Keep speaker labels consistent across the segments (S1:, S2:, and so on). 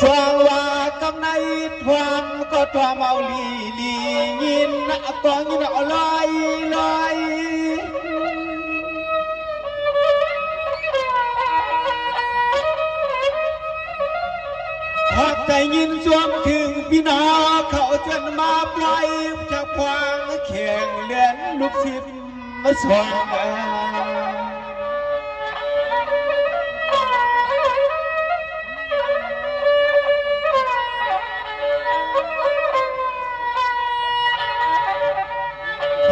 S1: สว่างว่ากำในทวงก็ตัวเมาลียินกองยินลอยหากแต่ยินสวมถึงพี่น้องเขาจนมาปล่อยจากควางเข่งเลียนลูกศิษย์มาสว่าง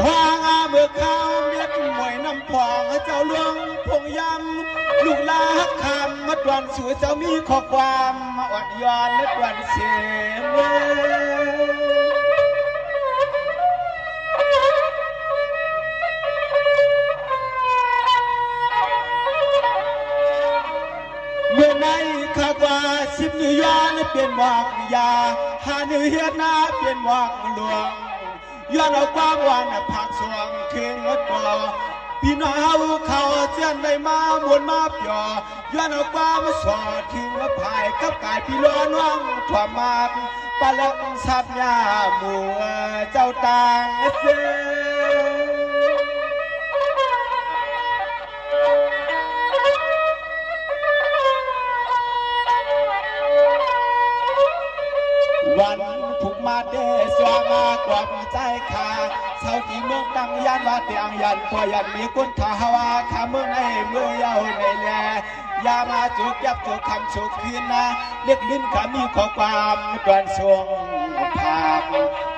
S1: พางาเมื่อข้าวเม็ดหมวยน้ำพองเจ้าหลวงพงยำลูกลาคำมาดวนสวยเจ้ามีข้อความมาอ่อนย้อนและดวนเสียงเมื่อในข้ากว่าสิบนิยอนเปลี่ยนหวังยาหาเนื้อเฮียนาเปลี่ยนหวังหลวงย้อนเอาความหวังผักสวงเข่งวัดบ่อพี่น้องเขาเสียนได้มามวนมาเปียย้อนเอาความสอดถึงว่าภายกับกายพี่ล้อน้องถ่วมมาปะลังสับยาหมัวเจ้าต่างเสียวันผูกมาเดสวามากว่าใจขาเศร้าที่เมืองตังยันว่าเตียงยันพอยันมีคนทาวาขาเมื่อในเมื่อเยาในแลยามาจุกยับจุกคำสุกคืนนะเล็กลิ้นขามีข้อความตอนช่วงภาพ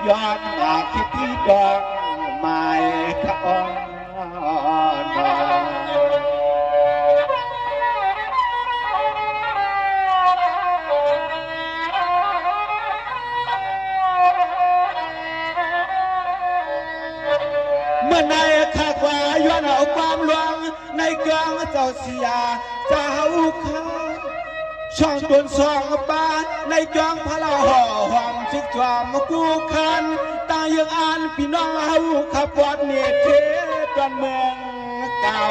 S1: ย้อนมาคิดที่ดองไม้ข้าอ่อนเมื่อในข้ากว่าย้อนเอาความหลวงในเกลืองเจ้าเสียเจ้าข้าช่องตนสองบ้านในเกลืองพระห่อห้องจิกจวมกูคันตายังอ่านพี่น้องเฮาขับวัดเนตรเทตอนเมืองเก่า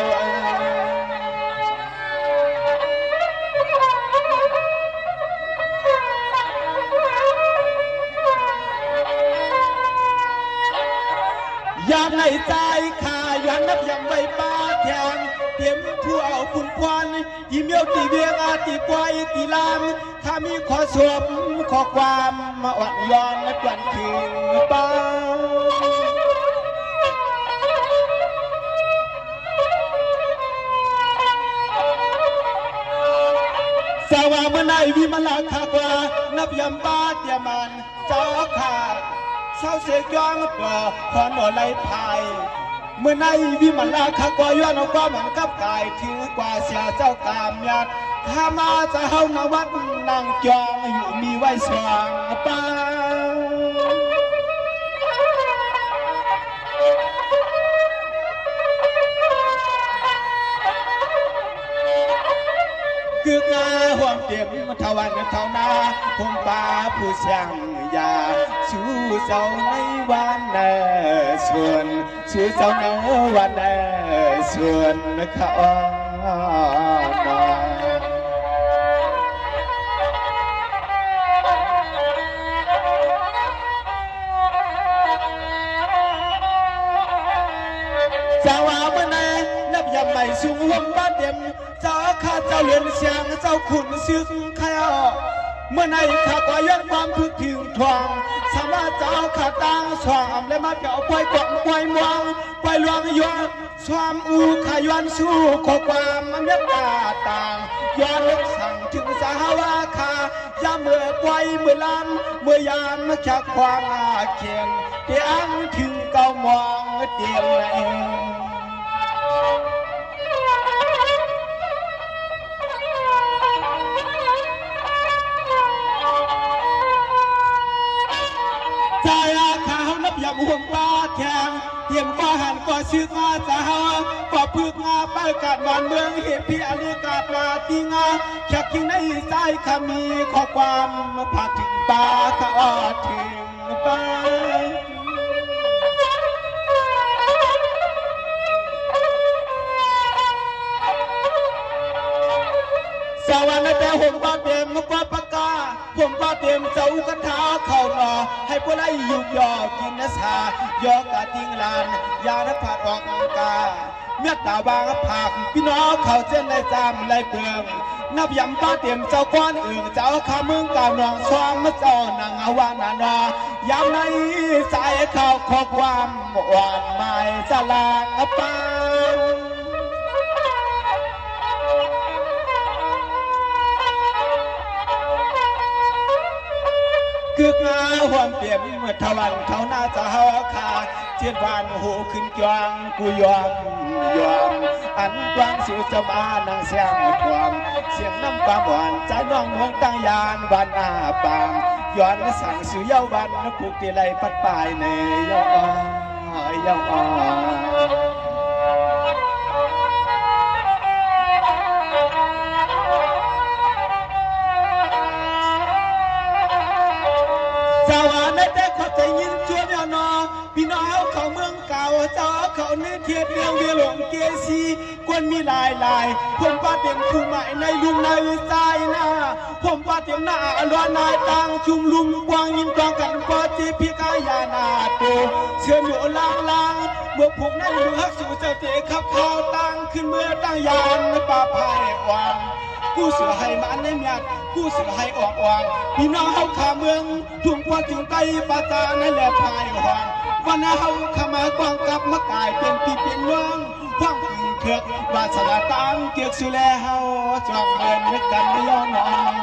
S1: ยามในใจข้าย้อนนับยังใบป้าแทงเตรียมผู้เอาคุณควันยิ้มเยี่ยวตีเวียงอาตีควายตีลามข้ามีขอสวมขอความมาอ่อนย้อนและกวนคืนป้าสาวาเมื่อไหนวิมลาขากว่านับยำบ้าเตียมันเจ้าขาดเศร้าเสียย้อนเปล่าพอหน่อไหลพายเมื่อในวิมลาขากว่าย้อนเอาความมันกับกายถือกว่าเสียเจ้ากามยัดข้ามาจะเฮานวัดนั่งจองอยู่มีไว้สว่างป้าคืองาห่วงเต็มทวันเท่านาคงป่าผู้เสียงยาสู้เจ้าในวันเนส่วนสู้เจ้าในวันเนส่วนข้าสาวาเมื่อในนับยำใหม่สูงห่มบ้านเต็มเจ้าข้าเจ้าเลียนเสียงเจ้าขุนซึกขยอเมื่อในข้าก็ยังความพึกถึงทองสามารถเจ้าข้าตั้งสวามและมาเกี่ยวปล่อยกดปล่อยมองปล่อยลวงย้อนสวามอูขาย้อนสู้ข้อความมันเม็ดตาต่างย้อนลึกสั่งถึงสาวาคายามเมื่อปล่อยเมื่อลำเมื่อยามมาแค่ความอาเขียนเตียงถึงเก่ามองเตียงไหนใจอาขาวนับยำห่วงป้าแข็งเทียมป้าหันก็ชื่องาสาวก็พึกงาไปกาดวันเมืองเหตุพี่อลิกาปลาตีงาแค่กินในใจข้ามีข้อความพาถึงป้าข้าอดถึงไปสวรรค์แต่ห่มบ้านเต็มก็ประก กาผมว่าเตรียมเจ้ากันท้าเข้ามาให้พวกไล่ยุกยอกินนะสายอกะติงลานยาณผาดออกกาเมื่อตาบางผักพี่น้องเขาเส้นในจามในเปลืองนับยำป้าเตรียมเจ้าก้อนอื่นเจ้าข้ามึงกาวนองช่องมาเจ้านางอาวานานอยามในใจเขาขอความหวานหมายสลางปางคืองาห่วงเปี่ยมเมื่อทวันเขาหน้าจะเฮาขาเจียนวานหูขึ้นกวางกูยอมอันกวางสิวจะมานั่งเสียงความเสียงน้ำความหวานใจน้องมองตั้งยานวันอาปางย้อนสั่งสุเยาวันผูกตีไหลปัดปลายในยอเจ้าว่าในแต่ขอบใจยินชวนยอนอพี่น้องเขาเมืองเก่าเจ้าเขาเนื้อเทียดเรียงเวียหลงเกซีกวนมีลายผมว่าเต็มคู่ใหม่ในลุมในใจหน้าผมว่าเต็มหน้าอรวนายต่างชุมลุมกวางยินกวางกันปอจีพิกายานาโตเชื่อมอยู่ลางเมื่อผูกในหรือฮักสู่เจ้าเตะขับข่าวตั้งขึ้นเมื่อตั้งยานป่าพายวางกู้เสือให้มันในเมียดกู้เสือให้ออกวางพี่น้องเฮาขาเมืองทุ่งกว่าถึงไตปาจาในแหลพายหวางวันเฮาขามากวางกับมากายเป็นปีเป็นเมืองความอึ่งเถือกวาสนาตามเกียกสุแลเฮาจองเงินกันไม่ย้อนนอง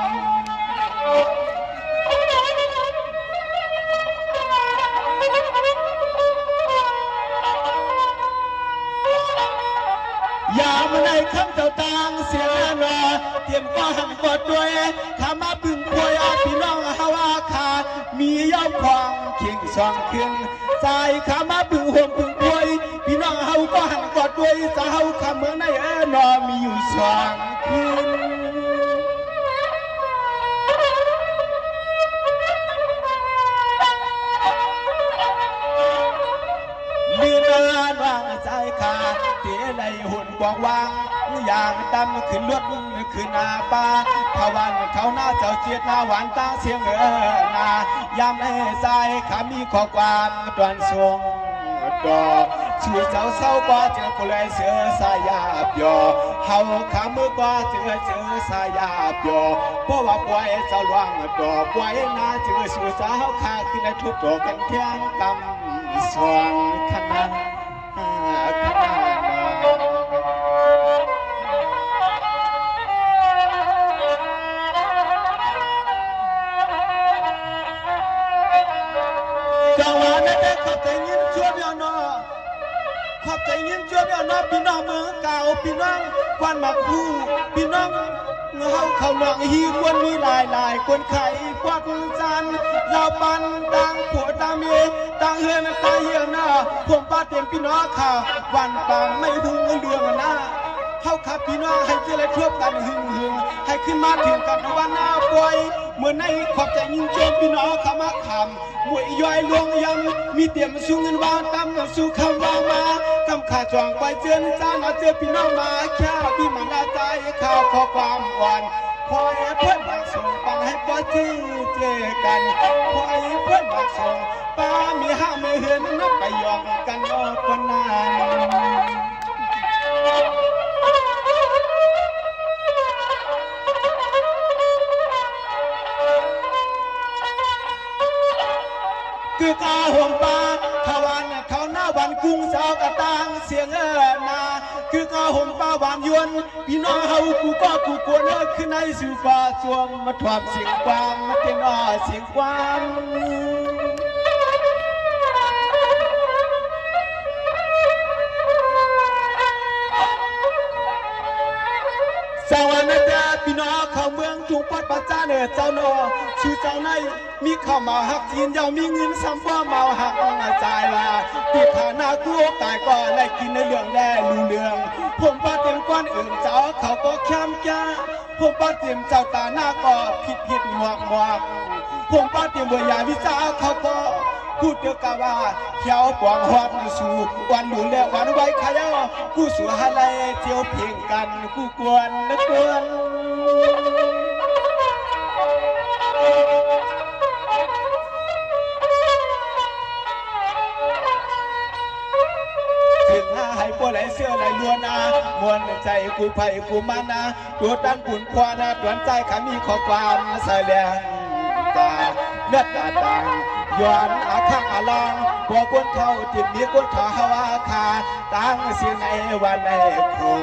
S1: อย่ามาในคำเจ้าต่างเสียนอเตรียมก็หันกอดด้วยขามาพึงพวยพี่น้องเฮาอาคามีย่อมควางเข่งสองขึ้นใจขามาพึงห่วงพึงพวยพี่น้องเฮาก็หันกอดด้วยจะเฮาขาเมืองในนอมีอยู่สองขึ้นมีนานวางใจขาเตะไหลหุ่นกวางวางอย่างดำขึ้นรถขึ้นนาป่าพวันเขาหน้าเจ้าเจียดหน้าหวานตาเสียงนายามในใจขามีข้อความตอนทรงดอกช่วยเจ้าเศร้าก็เจอผู้เลยเสือสายาบยอเฮาขามือก็เจอสายาบยอเพราะว่าปล่อยเจ้าลวงดอกปล่อยนาเจอสู่เจ้าขาขึ้นในทุกดอกกันเทียงกำสว่างขนาดจังหวะนั้นขอบใจยินชวนยอนอขอบใจยินชวนยอนอพี่น้องเมืองเก่าพี่น้องกวนหมากผู้พี่น้องเฮาเขาหนังฮีควรมีหลายคนไข่ควักจันเราปันดังผัวตาเมียต่างเฮือนตาเฮียหน้าผมป้าเต็มพี่น้องข่าววันปังไม่พึ่งเรื่องหน้าเฮาขับพี่น้องให้เจริญทั่วกันหึงให้ขึ้นมาถึงกันวันหน้าป่วยเมื่อในขอบใจยินชวนพี่น้องขามาคำมวยย่อยลวงยังมีเตรียมสู้เงินวางตามสู้คำวางมาคำขาดจองไปเจือนจ้ามาเจอพี่น้องมาแค่พี่มันน่าใจข่าวขอความหวานพอให้เพื่อนบางส่งปังให้ป้าที่เจอกันพอให้เพื่อนบางส่งป้ามีห้าไม่เห็นนับไปยอมกันนอกคนนานคือกาห่วงปลาทวันเขาหน้าวันกุ้งสาวกระตางเสียงนาคือกาห่มปลาหวานยวนพี่น้องเฮากูก็กูกวนขึ้นในสู่ฟ้าสวงมาถวามเสียงความมาเต้นเสียงความสวัสดีพี่น้องเขาเมืองจุงปัดปัจจานเจ้าโนชื่อเจ้าในมีข้าวเมาหักจีนยาวมีเงินซ้ำว่าเมาหักใจว่าติดฐานะกู้ตายก็ได้กินในเรื่องแร่รู้เรื่องผมป้าเต็มก้อนอื่นเจ้าเขาก็แค้มแก่ผมป้าเต็มเจ้าตาหน้าก็ผิดหมวกผมป้าเต็มบัวยาวิจาเขาก็พูดเดียวกันว่าเขียวกวางหอดสู่วันหลุนแล้ววันไว้ขยาวกู้สู่ฮาไลเจียวเพียงกันกู้กวน บัวไหลเสื้อไหลล้วนอามวลใจกูไผ่กูมานาตัวตั้งปุ่นควานาตัวใจขามีข้อความแสดงตาเลือดตาต่างย้อนอาข้างอาลังพวกคนเข้าติดมีคนขาหาวาคาตั้งเสียงในวันในครู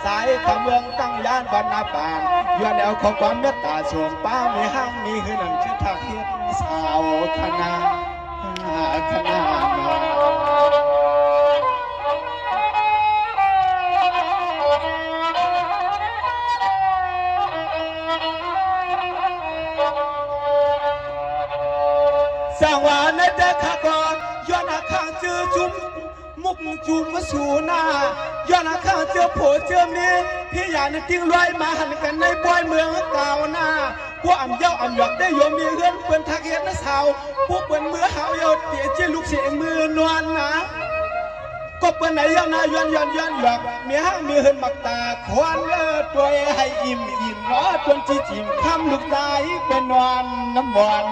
S1: สายขเมืองตั้งย่านบรรณาปานย้อนแล้วของความเมตตาสูงป้ามีห้างมีหือหนังชื่อทักเฮ็ดสาวคณะคณะสร้างว่าในแต่ข้าก่อนย้อนอาข้างเจอจุ้มมุกจุ้มมาสู่หน้าย้อนอาข้างเจอโผเจอเมียพี่ยาในติ้งลอยมาหันกันในปอยเมืองเก่าหน้าพวกอ่ำเย้าอ่ำหยอกได้โยมมีเฮือนเปิ้นทักเฮ็ดนะสาวพวกเปิ้นมือหาวเยาเตี๋ยเจลูกเสียมือนวลนะก็เปิ้นไหนเย้านาย้อนหยอกมีห้างมีเฮือนมักตาควันตัวให้อิ่มรอจนจีจิมคำลูกตายเป็นนวลน้ำบอล